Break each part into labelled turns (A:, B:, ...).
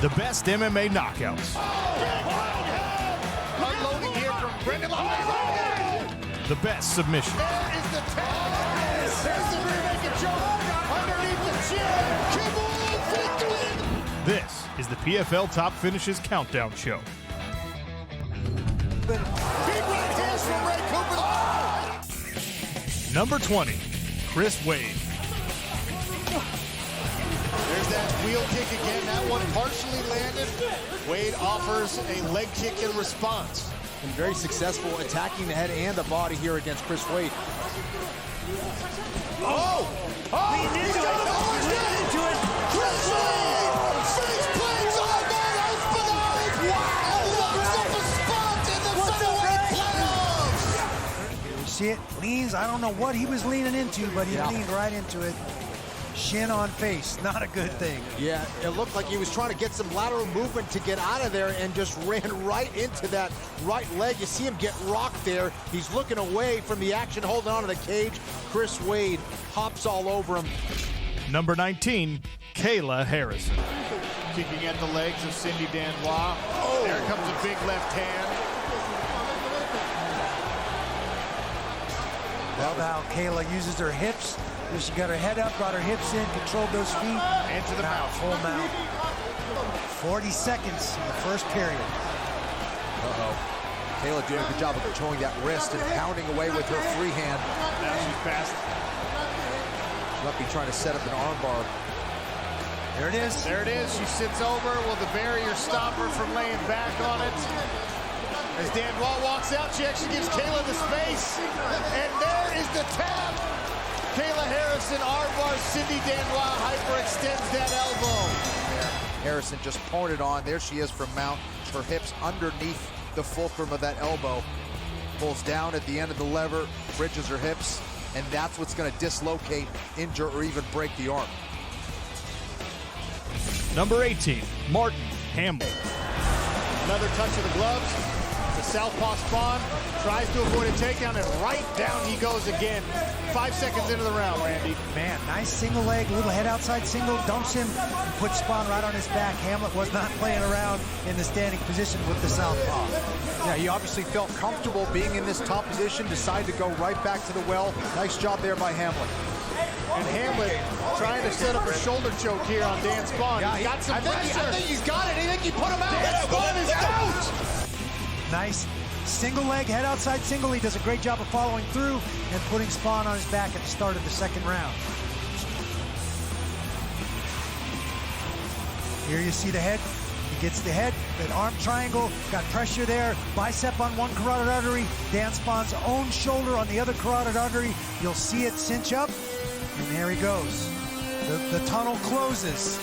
A: The best MMA knockouts.
B: Unloading here from Brendan.
A: The best submission.
B: There is the tag. There's the rear naked choke underneath the chin. Kibble victory.
A: This is the PFL Top Finishes Countdown Show.
B: Big right hands from Ray Cooper.
A: Number 20, Chris Wade.
B: There's that wheel kick again. That one partially landed. Wade offers a leg kick in response.
C: And very successful attacking the head and the body here against Chris Wade.
B: Oh! Lean into it. Chris Wade! Face plants on that Espinal! Wow! Locks up a spot in the featherweight playoffs!
D: You see it? Leans. I don't know what he was leaning into, but he leaned right into it. Shin on face, not a good thing.
C: Yeah, it looked like he was trying to get some lateral movement to get out of there and just ran right into that right leg. You see him get rocked there. He's looking away from the action, holding on to the cage. Chris Wade hops all over him.
A: Number 19, Kayla Harrison.
B: Kicking at the legs of Cindy Dandois. Oh! There comes a big left hand.
D: Love how Kayla uses her hips. She got her head up, brought her hips in, controlled those feet.
B: And to the mouth.
D: Full mount. 40 seconds in the first period.
C: Kayla doing a good job of controlling that wrist and pounding away with her free hand.
B: Now she's fast.
C: She might be trying to set up an armbar.
D: There it is.
B: There it is. She sits over. Will the barrier stop her from laying back on it? As Dandois walks out, she actually gives Kayla the space. And there is the tap. Kayla Harrison armbars Cindy Dandois, hyperextends that elbow.
C: Harrison just pulling it on. There she is from mount. Her hips underneath the fulcrum of that elbow. Pulls down at the end of the lever, bridges her hips, and that's what's going to dislocate, injure, or even break the arm.
A: Number 18, Martin Hamill.
B: Another touch of the gloves. The southpaw spawn tries to avoid a takedown, and right down he goes again. 5 seconds into the round, Randy.
D: Man, nice single leg, little head outside single, dumps him, and puts Spawn right on his back. Hamlet was not playing around in the standing position with the southpaw.
C: Yeah, he obviously felt comfortable being in this top position, decided to go right back to the well. Nice job there by Hamlet.
B: And Hamlet trying to set up a shoulder choke here on Dan Spawn.
C: Yeah,
B: He's got some
C: I
B: pressure.
C: think he's got it. I think he put him out.
B: Dan Spawn is out!
D: Nice single leg, head outside single. He does a great job of following through and putting Spawn on his back at the start of the second round. Here you see the head. He gets the head, that arm triangle, got pressure there. Bicep on one carotid artery, Dan Spawn's own shoulder on the other carotid artery. You'll see it cinch up, and there he goes. The tunnel closes.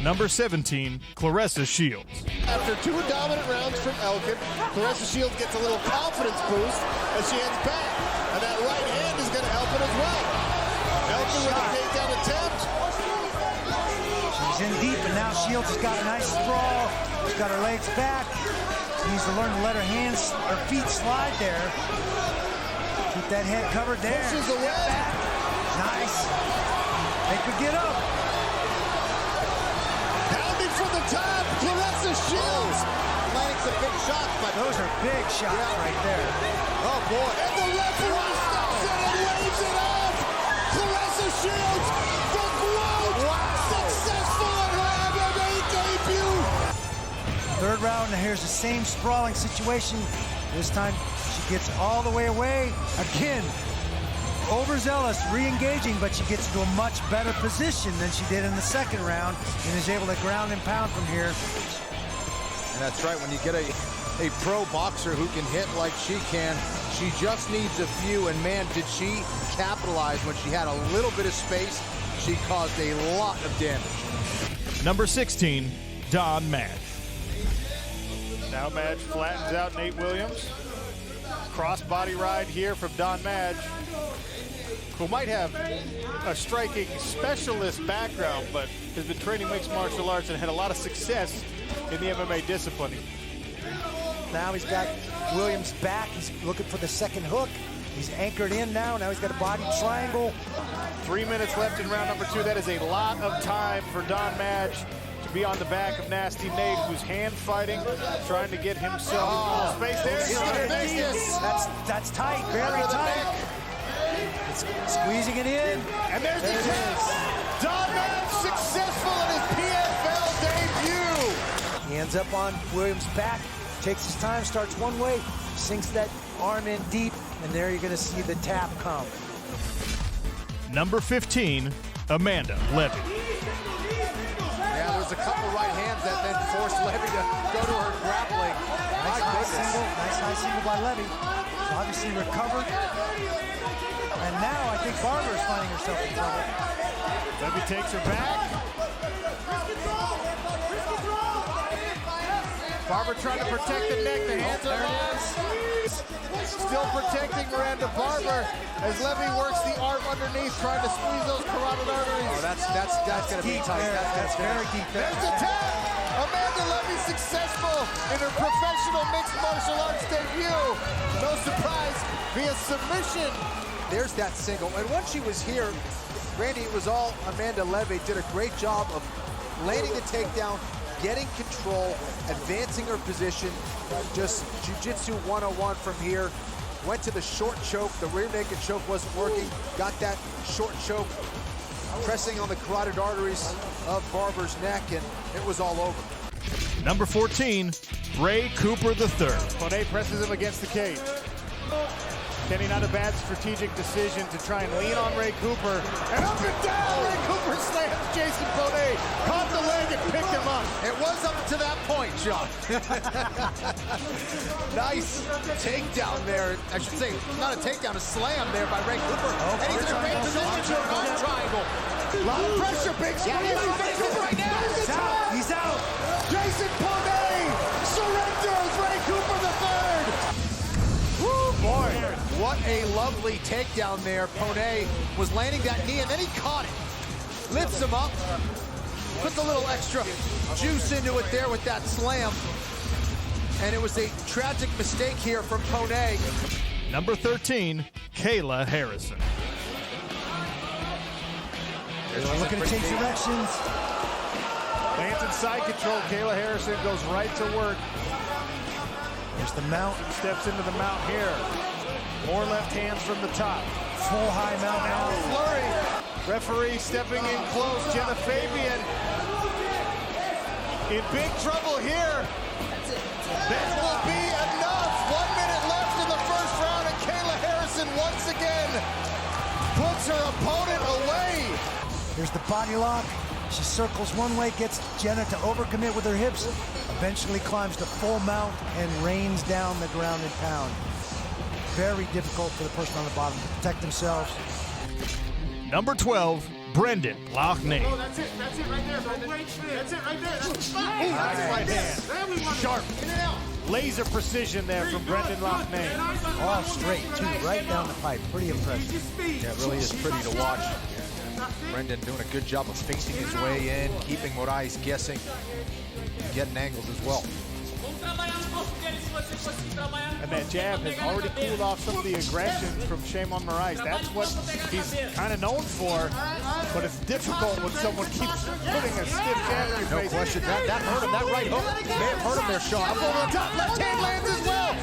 A: Number 17, Clarissa Shields.
B: After 2 dominant rounds from Elkin, Clarissa Shields gets a little confidence boost as she heads back. And that right hand is going to help it as well. Elkin with a takedown attempt.
D: She's in deep, and now Shields has got a nice sprawl. She's got her legs back. She needs to learn to let her hands, her feet slide there. Keep that head covered there.
B: Pushes away.
D: Nice. Make her get up.
B: Pounding from the top, Clarissa Shields.
C: Landing some big shots, but
D: Those are big shots right there.
B: Oh boy. And the referee steps in and waves it off. Clarissa Shields, the quote, successful in her MMA debut.
D: Third round, and here's the same sprawling situation. This time, she gets all the way away. Again, overzealous, re-engaging, but she gets into a much better position than she did in the second round and is able to ground and pound from here.
C: And that's right, when you get a pro boxer who can hit like she can, she just needs a few, and man, did she capitalize when she had a little bit of space. She caused a lot of damage.
A: Number 16, Don Madge.
B: Now Madge flattens out Nate Williams. Cross-body ride here from Don Madge, who might have a striking specialist background, but has been training mixed martial arts and had a lot of success in the MMA discipline.
D: Now he's got Williams back. He's looking for the second hook. He's anchored in now. Now he's got a body triangle.
B: 3 minutes left in round number 2. That is a lot of time for Don Madge to to be on the back of Nasty Nate, who's hand fighting, trying to get himself space there.
C: He's gonna fix this.
D: That's tight, very tight. It's squeezing it in.
B: And there's the tap. Don Madge successful in his PFL debut.
D: He ends up on Williams' back, takes his time, starts one way, sinks that arm in deep, and there you're gonna see the tap come.
A: Number 15, Amanda Levy.
C: Yeah, there was a couple right hands that then forced Levy to go to her grappling.
D: Nice high single by Levy. So obviously recovered. And now I think Barber is finding herself in trouble.
B: Levy takes her back. Barber trying to protect the neck, the hands are lost. Still protecting Miranda Barber as Levy works the arm underneath, trying to squeeze those carotid arteries.
C: Oh, that's gonna be
D: Deep
C: tight.
D: there. That's very deep there.
B: There's the tap! Amanda Levy successful in her professional mixed martial arts debut. No surprise, via submission.
C: There's that single. And once she was here, Randy, it was all Amanda Levy. Did a great job of landing the takedown, getting control, advancing her position. Just jiu-jitsu 101 from here. Went to the short choke. The rear naked choke wasn't working. Got that short choke, pressing on the carotid arteries of Barber's neck, and it was all over.
A: Number 14, Ray Cooper III.
B: Monet presses him against the cage. Kenny, not a bad strategic decision to try and lean on Ray Cooper. And up and down, Ray Cooper slams Jason Monet. Caught the leg and picked him up.
C: It was up to that point, John. Nice takedown there. I should say, not a takedown, a slam there by Ray Cooper. And he's in a great position to an arm triangle.
B: A lot of pressure, big squeeze.
C: Ray Cooper right now.
D: He's out.
B: Jason Monet surrenders Ray Cooper III.
C: Woo, boy. What a lovely takedown there. Poney was landing that knee, and then he caught it. Lifts him up. Puts a little extra juice into it there with that slam. And it was a tragic mistake here from Poney.
A: Number 13, Kayla Harrison.
D: Looking to change directions.
B: Lands in side control. Kayla Harrison goes right to work.
D: There's the mount.
B: Steps into the mount here. More left hands from the top.
D: Full high mount
B: Now
D: now.
B: a flurry. Referee stepping in close. Jenna Fabian in big trouble here. That will be enough. 1 minute left in the first round, and Kayla Harrison once again puts her opponent away.
D: Here's the body lock. She circles one way, gets Jenna to overcommit with her hips, eventually climbs to full mount and rains down the ground and pound. Very difficult for the person on the bottom to protect themselves.
A: Number 12, Brendan Loughnane.
E: Oh, that's it right there, Brendan. That's it right there. That's the spot.
B: Nice right hand. Sharp. Laser precision there from Brendan Loughnane.
D: All straight, too, right down the pipe. Pretty impressive.
C: Yeah, it really is pretty to watch. Brendan doing a good job of facing his way in, keeping Moraes guessing, getting angles as well.
B: And that jab has already cooled off some of the aggression from Sheamon Moriah. That's what he's kind of known for, but it's difficult when someone keeps putting a stiff jab in your
C: No
B: face.
C: question, that hurt him. That right hook may have hurt him there, Sean.
B: Up over the top, left hand lands as well.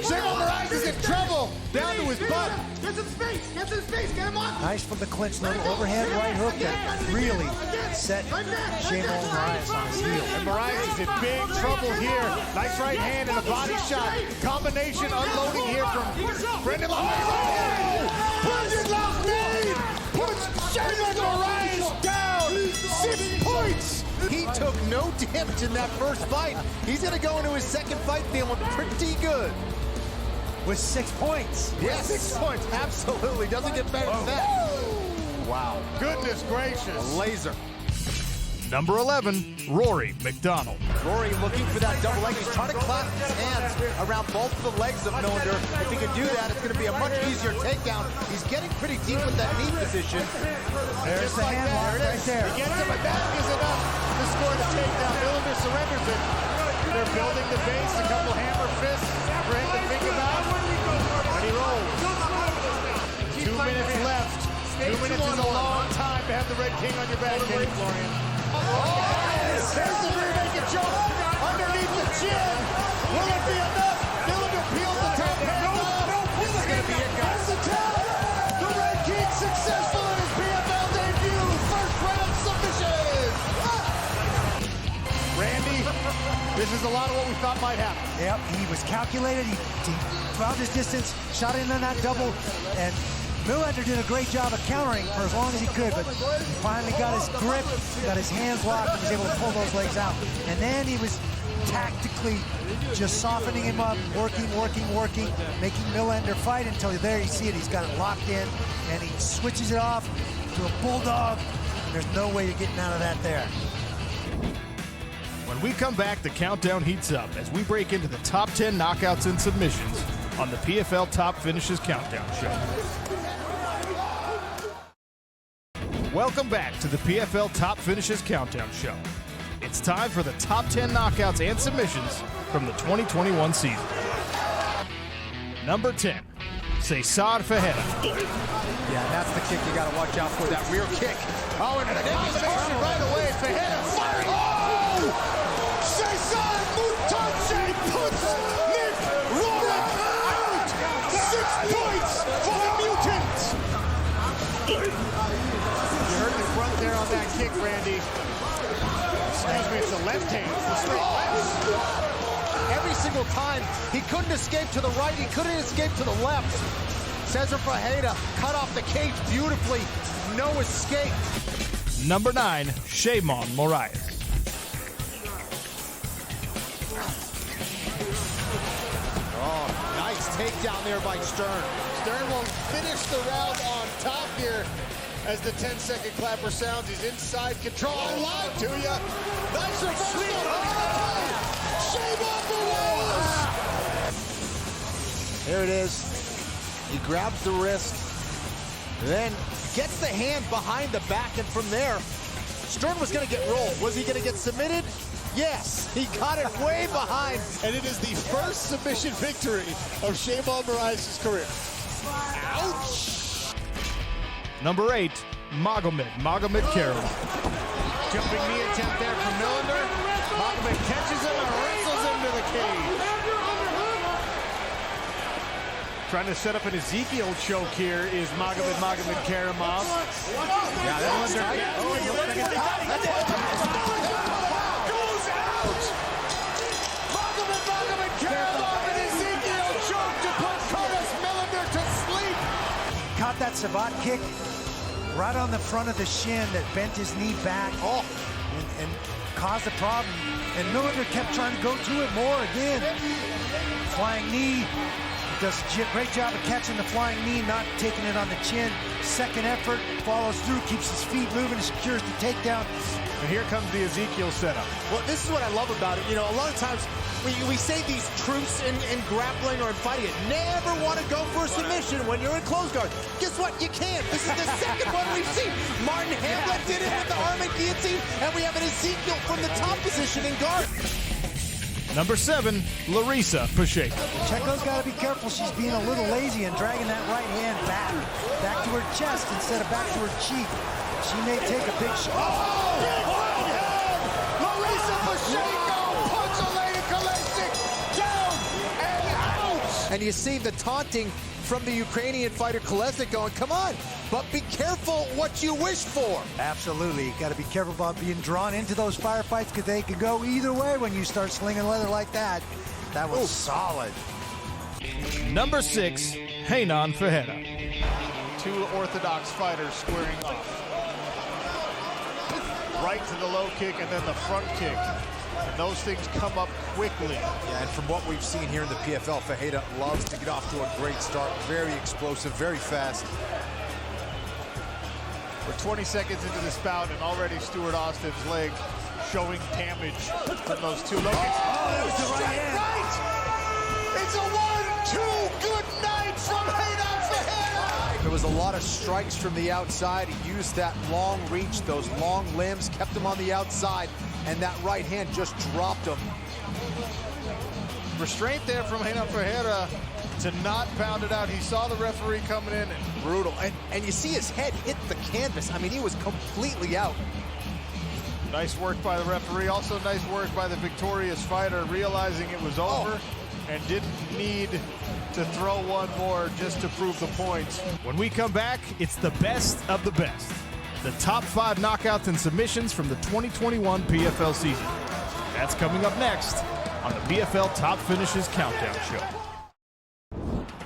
B: Sheamon Moriah is in trouble. Down to his butt.
E: Get some space. Get some space. Get him on.
D: Nice from the clinch, little overhand right hook that really set Sheamon Moriah on his heel.
B: And Moriah is in big trouble here. Nice right hand and a body shot. Combination unloading here from Brendan Loughnane. Brendan Loughnane puts Sheamon Moriah down. 6 points.
C: He took no damage in that first fight. He's going to go into his second fight feeling pretty good.
D: With 6 points.
C: Yes, 6 points. Absolutely. Doesn't get better than that. Wow.
B: Goodness gracious.
C: Laser.
A: Number 11, Rory Mcdonald.
C: Rory looking for that double leg. He's trying to clasp his hands around both of the legs of Millinder. If he can do that, it's going to be a much easier takedown. He's getting pretty deep with that knee position.
D: There's the hand lock right there.
B: He gets him, but that is enough to score the takedown. Millinder surrenders it. They're building the base. A couple hammer fists for him to think about. And he rolls. 2 minutes left. 2 minutes is a long time to have the Red King on your back, Kenny Florian.
E: There's the rear naked choke underneath the chin. Will it be enough? Dillinger peels the top hand off. This is going to be it, guys. The tap. The Red King successful in his PFL debut. First round submission.
B: Randy, this is a lot of what we thought might happen.
D: Yep, he was calculated. He found his distance, shot in on that double, and Millender did a great job of countering for as long as he could, but he finally got his grip, got his hands locked, and was able to pull those legs out. And then he was tactically just softening him up, working, making Millender fight until there you see it. He's got it locked in, and he switches it off to a bulldog. And there's no way you're getting out of that there.
A: When we come back, the countdown heats up as we break into the top 10 knockouts and submissions on the PFL Top Finishes Countdown Show. Welcome back to the PFL Top Finishes Countdown Show. It's time for the top 10 knockouts and submissions from the 2021 season. Number 10, Cesar Ferreira.
C: Yeah, that's the kick you got to watch out for, that rear kick. Oh, and manipulation right away. Ferreira firing.
E: Oh! Cesar Mutache puts Nick Rorik out! 6 points for the mutant!
B: You heard the front there on that kick, Randy. Excuse me, it's the left hand. It's the straight left.
C: Every single time, he couldn't escape to the right, he couldn't escape to the left. Cesar Ferreira cut off the cage beautifully, no escape.
A: Number 9, Sheamon Moriah.
C: Oh, nice takedown there by Stern.
E: Stern will finish the round on top here as the 10-second clapper sounds. He's inside control. I lied to you. Nice reversal. Sheamon Moriah.
C: There it is. He grabs the wrist, then gets the hand behind the back, and from there, Stern was going to get rolled. Was he going to get submitted? Yes, he got it way behind.
E: And it is the first submission victory of Sheamon Moriah's career. Ouch!
A: Number 8, Magomedkerim.
B: Jumping knee attempt there from Millender. Magomed catches him and wrestles him to the cage. Trying to set up an Ezekiel choke here is Magomedkerim.
C: Yeah, that was tight. Oh, he looks like it's hot.
E: Goes out! Magomedkerim and Ezekiel choke to put Curtis Millender to sleep.
D: Caught that Sabat kick right on the front of the shin that bent his knee back and caused a problem. And Millender kept trying to go to it more again. Flying knee. Does a great job of catching the flying knee, not taking it on the chin. Second effort, follows through, keeps his feet moving, and secures the takedown.
B: And here comes the Ezekiel setup.
F: Well, this is what I love about it. You know, a lot of times we say these truths in grappling or in fighting. You never want to go for a submission when you're in close guard. Guess what? You can't. This is the second one we've seen. Martin Hamlet did it with the arm and guillotine, and we have an Ezekiel from the top position in guard.
A: Number 7, Clarissa Shields.
D: Checo's got to be careful. She's being a little lazy and dragging that right hand back to her chest instead of back to her cheek. She may take a big shot.
E: Oh! Big right hand! Clarissa Shields puts Elena Kolesnik down and out!
C: And you see the taunting from the Ukrainian fighter Kolesnik going, come on, but be careful what you wish for.
D: Absolutely. You got to be careful about being drawn into those firefights because they can go either way when you start slinging leather like that. That was solid.
A: Number 6, Sheamon Ferreira.
B: Two orthodox fighters squaring off. Right to the low kick and then the front kick. And those things come up quickly.
C: Yeah, and from what we've seen here in the PFL, Ferreira loves to get off to a great start. Very explosive, very fast.
B: We're 20 seconds into this bout and already Stuart Austin's leg showing damage from those two low kicks.
E: Oh, that was the right hand. Right! It's a 1-2 good night from Sheamon Ferreira!
C: There was a lot of strikes from the outside. He used that long reach, those long limbs, kept him on the outside, and that right hand just dropped him.
B: Restraint there from Sheamon Ferreira to not pound it out. He saw the referee coming in. And
C: brutal. And you see his head hit the canvas. I mean, he was completely out.
B: Nice work by the referee. Also nice work by the victorious fighter, realizing it was over and didn't need to throw one more just to prove the points.
A: When we come back, it's the best of the best. The top 5 knockouts and submissions from the 2021 PFL season. That's coming up next on the PFL Top Finishes Countdown Show.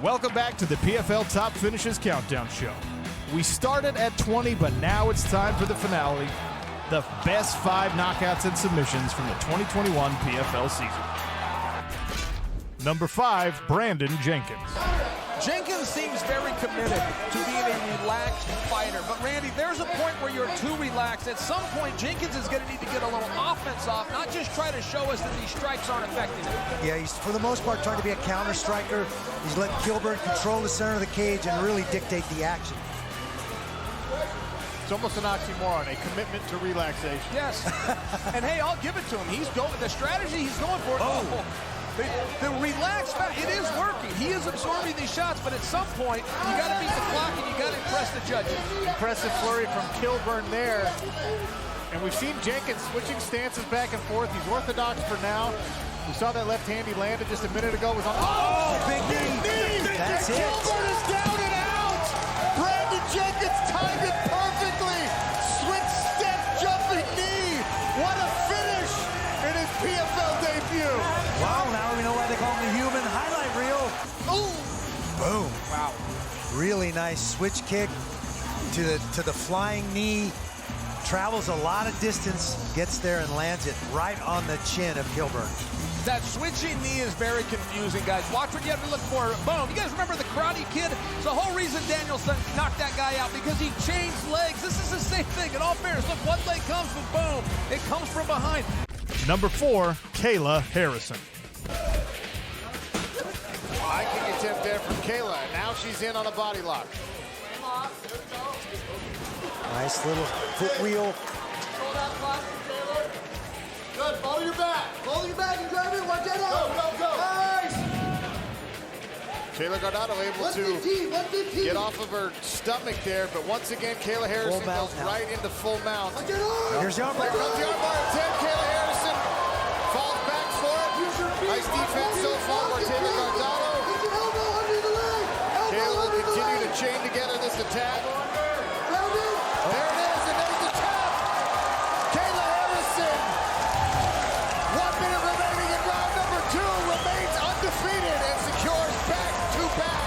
A: Welcome back to the PFL Top Finishes Countdown Show. We started at 20, but now it's time for the finale. The best 5 knockouts and submissions from the 2021 PFL season. Number 5, Brandon Jenkins.
G: Jenkins seems very committed to being a relaxed fighter. But Randy, there's a point where you're too relaxed. At some point, Jenkins is going to need to get a little offense off, not just try to show us that these strikes aren't affecting him.
D: Yeah, he's for the most part trying to be a counter striker. He's let Kilburn control the center of the cage and really dictate the action.
B: It's almost an oxymoron, a commitment to relaxation.
G: Yes. And hey, I'll give it to him. He's going, the strategy he's going for. Oh. The relaxed, it is working. He is absorbing these shots, but at some point, you got to beat the clock and you got to impress the judges.
B: Impressive flurry from Kilburn there. And we've seen Jenkins switching stances back and forth. He's orthodox for now. We saw that left hand he landed just a minute ago. Was on.
E: Oh, big knee!
D: That's it.
E: Kilburn is down and out! Brandon Jenkins timed it perfectly! Switch step jumping knee! What a finish in his PFL debut!
D: Wow, now we know why they call him the human highlight reel.
E: Ooh.
D: Boom. Wow. Really nice switch kick to the flying knee. Travels a lot of distance, gets there and lands it right on the chin of Kilburn.
G: That switching knee is very confusing, guys. Watch what you have to look for. Boom. You guys remember the Karate Kid? It's the whole reason Danielson knocked that guy out, because he changed legs. This is the same thing. In all fairness, look, one leg comes, but boom, it comes from behind.
A: Number 4, Kayla Harrison.
B: Hiking attempt there from Kayla. Now she's in on a body lock.
D: Nice little foot wheel.
E: Good, follow your back. Follow your back and drive in. Watch that out. Go. Nice.
B: Kayla Gardado able to get off of her stomach there, but once again, Kayla Harrison goes right into full mount.
D: Here's the armbar.
B: Here comes the armbar attempt. Kayla Harrison falls back for it. Nice defense so far by Kayla Gardado. Kayla will continue to chain together this attack. There it is, and there's the tap. Kayla Harrison, 1 minute remaining in round number 2, remains undefeated and secures back-to-back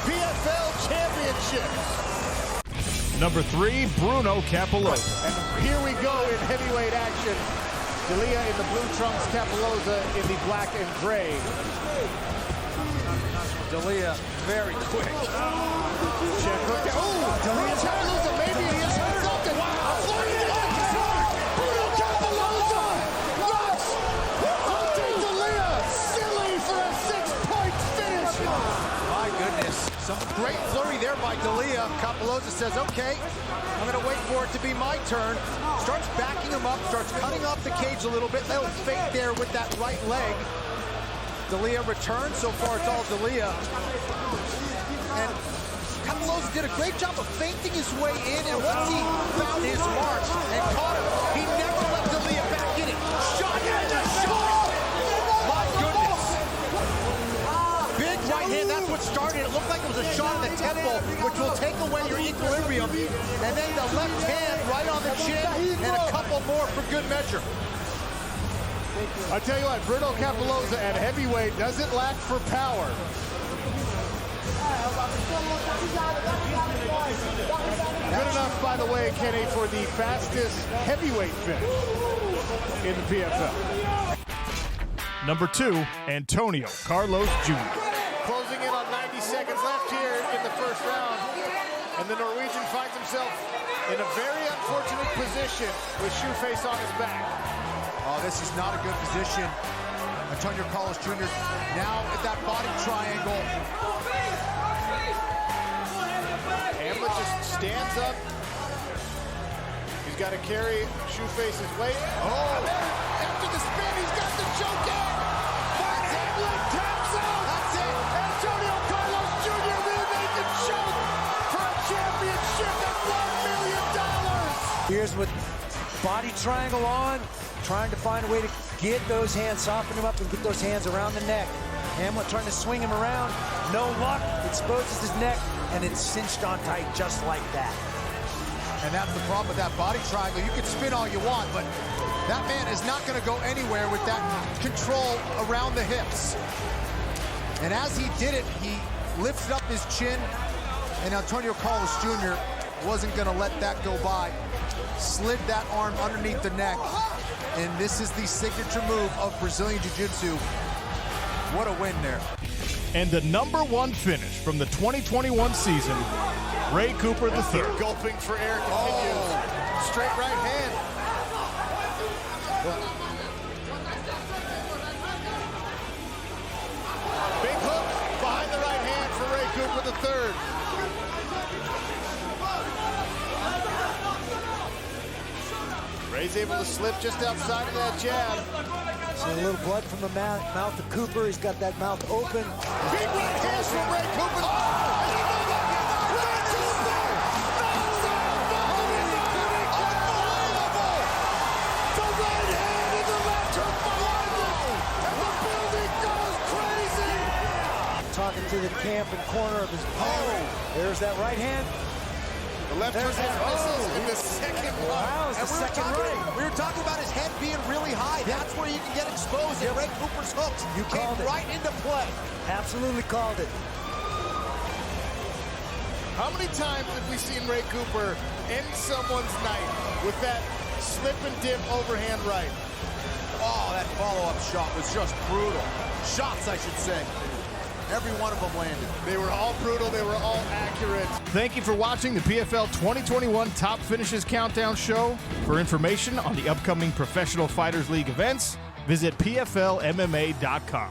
B: PFL championships.
A: Number 3, Bruno Capoloza.
B: And here we go in heavyweight action. D'Elia in the blue trunks, Capoloza in the black and gray.
G: D'Elia, very quick.
B: Check, look at, D'Elia Capoloza, maybe he has heard something. Wow. Bruno Capoloza knocks D'Elia silly for a 6-point finish.
C: My goodness. Some great flurry there by D'Elia. Capoloza says, okay, I'm going to wait for it to be my turn. Starts backing him up, starts cutting off the cage a little bit. Little fake there with that right leg. D'Elia returns. So far, it's all D'Elia. And Capoloza did a great job of feinting his way in, and once he found his mark and caught him, he never let D'Elia back in it. Shot and a shot! My goodness. Big right hand, that's what started. It looked like it was a shot in the temple, which will take away your equilibrium. And then the left hand right on the chin, and a couple more for good measure.
B: I tell you what, Bruno Capoloza at heavyweight doesn't lack for power. Good enough, by the way, Kenny, for the fastest heavyweight finish in the PFL.
A: Number 2, Antonio Carlos Jr.
B: Closing in on 90 seconds left here in the first round. And the Norwegian finds himself in a very unfortunate position with Shoeface on his back.
C: Oh, this is not a good position. Antonio Carlos Jr. now at that body triangle.
B: Hamlet just stands up. He's got to carry Shoeface's weight. Oh! After the spin, he's got the choke in. Finds Hamlet, taps out. That's it. Antonio Carlos Jr. will make the choke for a championship at $1 million.
D: Here's what Body triangle on, trying to find a way to get those hands, soften him up and get those hands around the neck. Hamlet trying to swing him around, no luck, exposes his neck, and it's cinched on tight just like that.
C: And that's the problem with that body triangle. You can spin all you want, but that man is not going to go anywhere with that control around the hips. And as he did it, he lifted up his chin, and Antonio Carlos Jr. wasn't going to let that go by. Slid that arm underneath the neck, and this is the signature move of Brazilian Jiu-Jitsu. What a win there.
A: And the #1 finish from the 2021 season, Ray Cooper III.
B: Gulping for air continues. Straight right hand. Big hook behind the right hand for Ray Cooper III. Ray's able to slip just outside of that jab.
D: See a little blood from the mouth of Cooper. He's got that mouth open.
B: Big right hand from Ray Cooper.
D: Talking to the camp and corner of his opponent. There's that right hand.
B: The left hook misses in the second one.
D: Wow, it's the second right.
F: We were talking about his head being really high. That's where you can get exposed. And Ray Cooper's hooks came right into play.
D: Absolutely called it.
B: How many times have we seen Ray Cooper end someone's night with that slip and dip overhand right?
C: Oh, that follow-up shot was just brutal. Shots, I should say. Every one of them landed.
B: They were all brutal. They were all accurate.
A: Thank you for watching the PFL 2021 Top Finishes Countdown Show. For information on the upcoming Professional Fighters League events, visit PFLMMA.com.